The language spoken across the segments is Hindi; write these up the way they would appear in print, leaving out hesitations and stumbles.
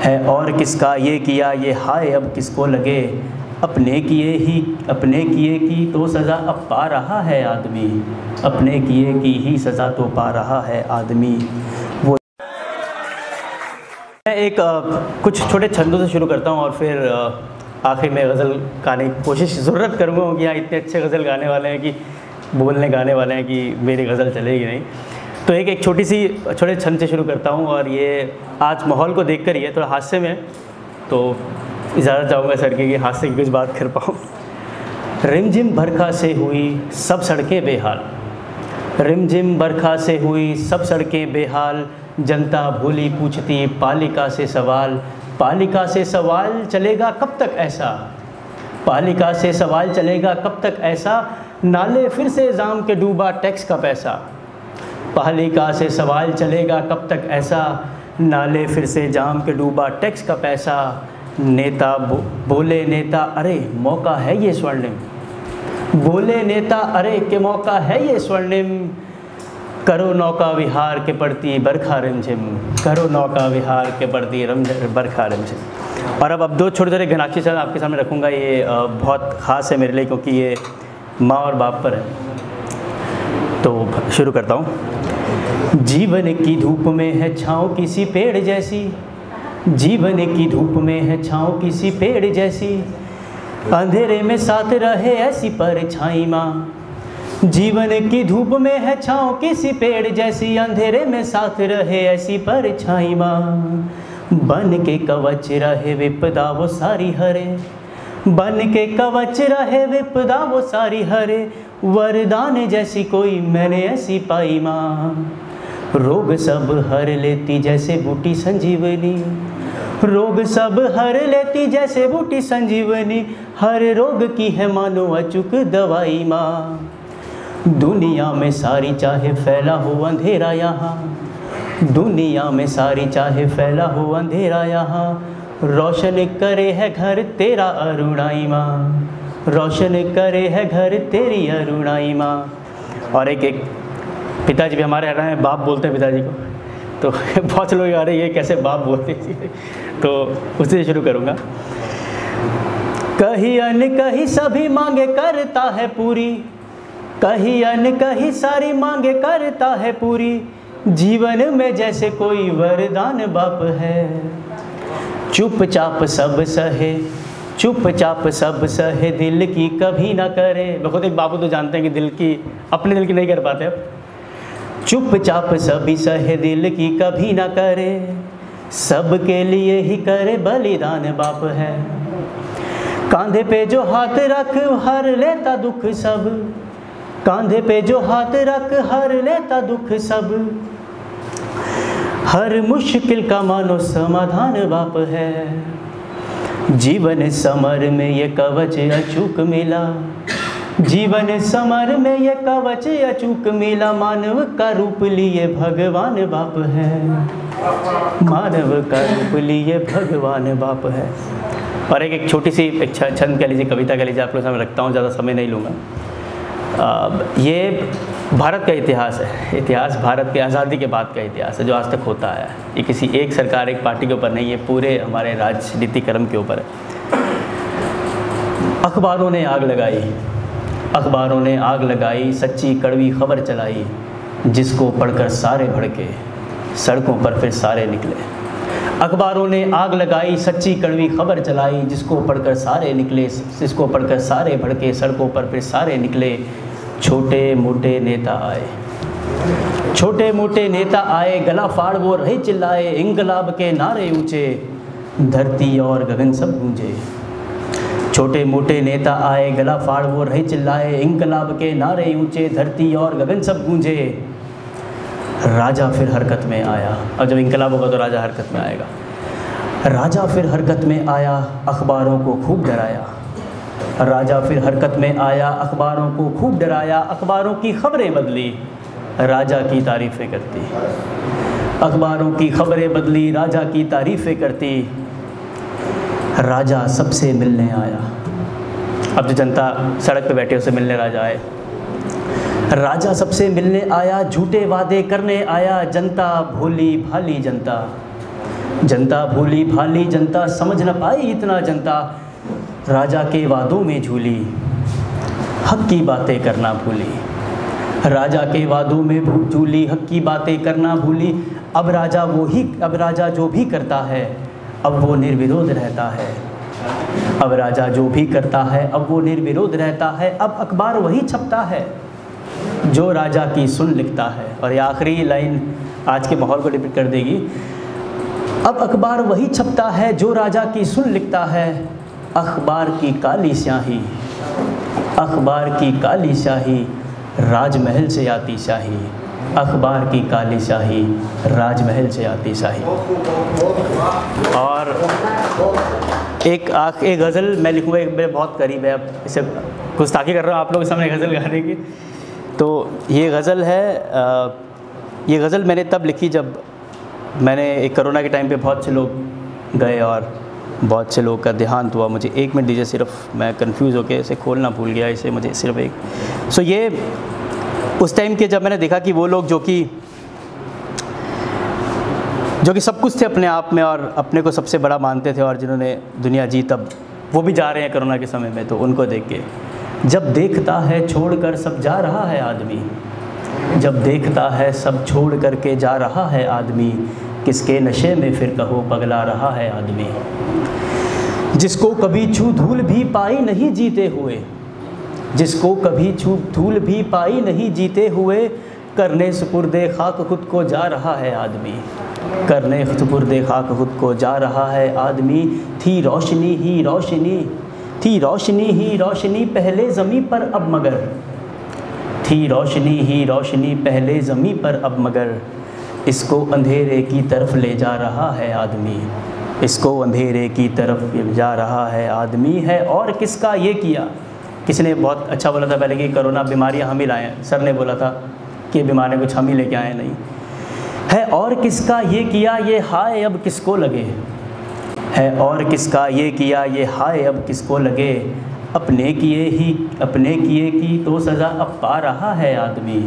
है और किसका ये किया ये हाय अब किसको लगे, अपने किए की तो सज़ा अब पा रहा है आदमी, अपने किए की ही सज़ा तो पा रहा है आदमी। वो मैं एक कुछ छोटे छंदों से शुरू करता हूँ और फिर आखिर में गज़ल गाने की कोशिश ज़रूरत करूँगा कि यहाँ इतने अच्छे गज़ल गाने वाले हैं कि बोलने गाने वाले हैं कि मेरी गज़ल चलेगी नहीं। तो एक छोटे छंद से शुरू करता हूँ और ये आज माहौल को देखकर ही है, थोड़ा हास्य में, तो इजाज़त चाहूँगा सर की हास्य की कुछ बात कर पाऊँ। रिमझिम बरखा से हुई सब सड़कें बेहाल, रिमझिम बरखा से हुई सब सड़कें बेहाल, जनता भूली पूछती पालिका से सवाल, पालिका से सवाल चलेगा कब तक ऐसा, पालिका से सवाल चलेगा कब तक ऐसा, नाले फिर से जाम के डूबा टैक्स का पैसा, पालिका से सवाल चलेगा कब तक ऐसा, नाले फिर से जाम के डूबा टैक्स का पैसा, नेता बोले नेता अरे मौका है ये स्वर्णिम, बोले नेता अरे के मौका है ये स्वर्णिम, करो नौका विहार के पड़ती बरखा रिमझिम, करो नौका विहार के पड़ती बरखा रिमझिम। और अब दो छोटे छोटे घनाक्षी शब्द आपके सामने रखूँगा, ये बहुत ख़ास है मेरे लिए क्योंकि ये माँ और बाप पर है। तो शुरू करता हूँ। जीवन की धूप में है छाँव किसी पेड़ जैसी, जीवन की धूप में है छाँव किसी पेड़ जैसी, अंधेरे में साथ रहे ऐसी परछाई माँ, जीवन की धूप में है छाँव किसी पेड़ जैसी, अंधेरे में साथ रहे ऐसी परछाई माँ, बन के कवच रहे विपदा वो सारी हरे, बन के कवच रहे विपदा वो सारी हरे, वरदान जैसी कोई मैंने ऐसी पाई माँ, रोग सब हर लेती जैसे बूटी संजीवनी, रोग सब हर लेती जैसे बूटी संजीवनी, हर रोग की है मानो अचूक दवाई माँ, दुनिया में सारी चाहे फैला हो अंधेरा यहाँ, दुनिया में सारी चाहे फैला हो अंधेरा यहाँ, रोशन करे है घर तेरा अरुणाई माँ, रोशन करे है घर तेरी अरुणाई माँ। और एक पिताजी भी हमारे हटा हैं, बाप बोलते हैं पिताजी को, तो बहुत लोग आ रहे ये कैसे बाप बोलते हैं, तो उससे शुरू करूँगा। कहीं अन कहीं सभी मांगे करता है पूरी, कहीं अन कहीं सारी मांगे करता है पूरी, जीवन में जैसे कोई वरदान बाप है, चुपचाप सब सहे, चुपचाप सब सहे, दिल की कभी ना करे। खुद एक बापू तो जानते हैं कि दिल की अपने दिल की नहीं कर पाते अब, चुपचाप सभी सहे दिल की कभी ना करे, सबके लिए ही करे बलिदान बाप है, कांधे पे जो हाथ रख हर लेता दुख सब, कांधे पे जो हाथ रख हर लेता दुख सब, हर मुश्किल का मानो समाधान बाप है, जीवन समर में ये कवच अचूक मिला, जीवन समर में ये कवच अचूक मिला, मानव का रूप लिए भगवान बाप है, मानव का रूप लिए भगवान बाप है। और एक छोटी सी एक छंद कह लीजिए, कविता कह लीजिए, आप लोगों के सामने रखता हूँ, ज़्यादा समय नहीं लूँगा। ये भारत का इतिहास है, इतिहास भारत के आज़ादी के बाद का इतिहास है जो आज तक होता है, ये किसी एक सरकार एक पार्टी के ऊपर नहीं, ये पूरे हमारे राजनीति क्रम के ऊपर है। अखबारों ने आग लगाई, अखबारों ने आग लगाई, सच्ची कड़वी खबर चलाई, जिसको पढ़कर सारे भड़के, सड़कों पर फिर सारे निकले। अखबारों ने आग लगाई, सच्ची कड़वी खबर चलाई, जिसको पढ़कर सारे निकले, जिसको पढ़कर सारे भड़के, सड़कों पर फिर सारे निकले। छोटे मोटे नेता आए, छोटे मोटे नेता आए, गला फाड़ वो रहे चिल्लाए, इंकलाब के नारे ऊंचे, धरती और गगन सब गूंजे। छोटे मोटे नेता आए, गला फाड़ वो रहे चिल्लाए, इंकलाब के नारे ऊंचे, धरती और गगन सब गूंजे। राजा फिर हरकत में आया, और जब इंकलाब होगा तो राजा हरकत में आएगा। राजा फिर हरकत में आया, अखबारों को खूब डराया, राजा फिर हरकत में आया, अखबारों को खूब डराया, अखबारों की खबरें बदली, राजा की तारीफ़ें करती, अखबारों की खबरें बदली, राजा की तारीफ़ें करती। राजा सबसे मिलने आया, अब जो जनता सड़क पे बैठे उसे मिलने राजा आए। राजा सबसे मिलने आया, झूठे वादे करने आया, जनता भोली भाली जनता, जनता भूली भाली जनता समझ न पाई इतना, जनता राजा के वादों में झूली, हक की बातें करना भूली। राजा के वादों में झूली, हक की बातें करना भूली। अब राजा जो भी करता है अब वो निर्विरोध रहता है। अब राजा जो भी करता है अब वो निर्विरोध रहता है। अब अखबार वही छपता है जो राजा की सुन लिखता है। और ये आखिरी लाइन आज के माहौल को डिपिक्ट कर देगी। अब अखबार वही छपता है जो राजा की सुन लिखता है। अखबार की काली स्याही, अखबार की काली स्याही, राजमहल से आती शाही। अखबार की काली शाही, राजमहल से आती शाही। और एक गज़ल मैं लिखूँगा, एक मेरे बहुत करीब है। अब इसे गुस्ताखी कर रहा हूँ आप लोगों के सामने गज़ल गाने की। तो ये गज़ल है, ये गज़ल मैंने तब लिखी जब मैंने एक कोरोना के टाइम पे बहुत से लोग गए और बहुत से लोगों का देहांत हुआ। मुझे 1 मिनट दीजिए सिर्फ, मैं कंफ्यूज होके इसे खोलना भूल गया इसे, मुझे सिर्फ एक। ये उस टाइम के जब मैंने देखा कि वो लोग जो कि सब कुछ थे अपने आप में और अपने को सबसे बड़ा मानते थे और जिन्होंने दुनिया जी, तब वो भी जा रहे हैं कोरोना के समय में। तो उनको देख के जब देखता है छोड़कर सब जा रहा है आदमी, जब देखता है सब छोड़ करके जा रहा है आदमी, किसके नशे में फिर कहो पगला रहा है आदमी। जिसको कभी छू धूल भी पाई नहीं जीते हुए, जिसको कभी छू धूल भी पाई नहीं जीते हुए, करने सुपुर्दे खाक खुद को जा रहा है आदमी, करने सुपुर्दे खाक खुद को जा रहा है आदमी। थी रोशनी ही रोशनी, थी रोशनी ही रोशनी पहले ज़मीं पर अब मगर, थी रोशनी ही रोशनी पहले ज़मीं पर अब मगर, इसको अंधेरे की तरफ ले जा रहा है आदमी, इसको अंधेरे की तरफ ले जा रहा है आदमी। है और किसका ये किया, किसी ने बहुत अच्छा बोला था पहले कि कोरोना बीमारियां हम ही लाए हैं। सर ने बोला था कि बीमारियां कुछ हम ही लेके आए, नहीं है। और किसका ये किया ये हाय अब किसको लगे, है और किसका ये किया ये हाय अब किसको लगे। अपने किए की तो सज़ा अब पा रहा है आदमी,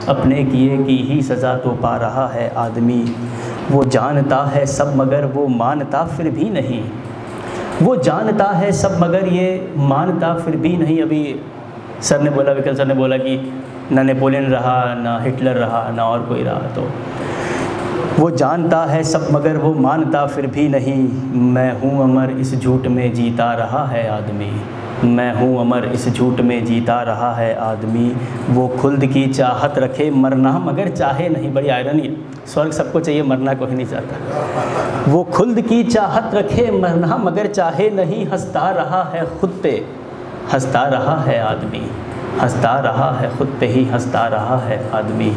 अपने किए की ही सज़ा तो पा रहा है आदमी। वो जानता है सब मगर वो मानता फिर भी नहीं, वो जानता है सब मगर ये मानता फिर भी नहीं। अभी सर ने बोला, विकल सर ने बोला कि ना नेपोलियन रहा, ना हिटलर रहा, ना और कोई रहा। तो वो जानता है सब मगर वो मानता फिर भी नहीं। मैं हूँ अमर इस झूठ में जीता रहा है आदमी, मैं हूँ अमर इस झूठ में जीता रहा है आदमी। वो खुल्द की चाहत रखे मरना मगर चाहे नहीं। बड़ी आयरनी है, स्वर्ग सबको चाहिए मरना कोई नहीं चाहता। वो खुल्द की चाहत रखे मरना मगर चाहे नहीं। हंसता रहा है खुद पे, हंसता रहा है आदमी, हंसता रहा है खुद पे ही हंसता रहा है आदमी।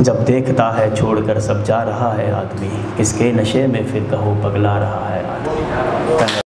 जब देखता है छोड़कर सब जा रहा है आदमी, किसके नशे में फिर कहो पगला रहा है आदमी।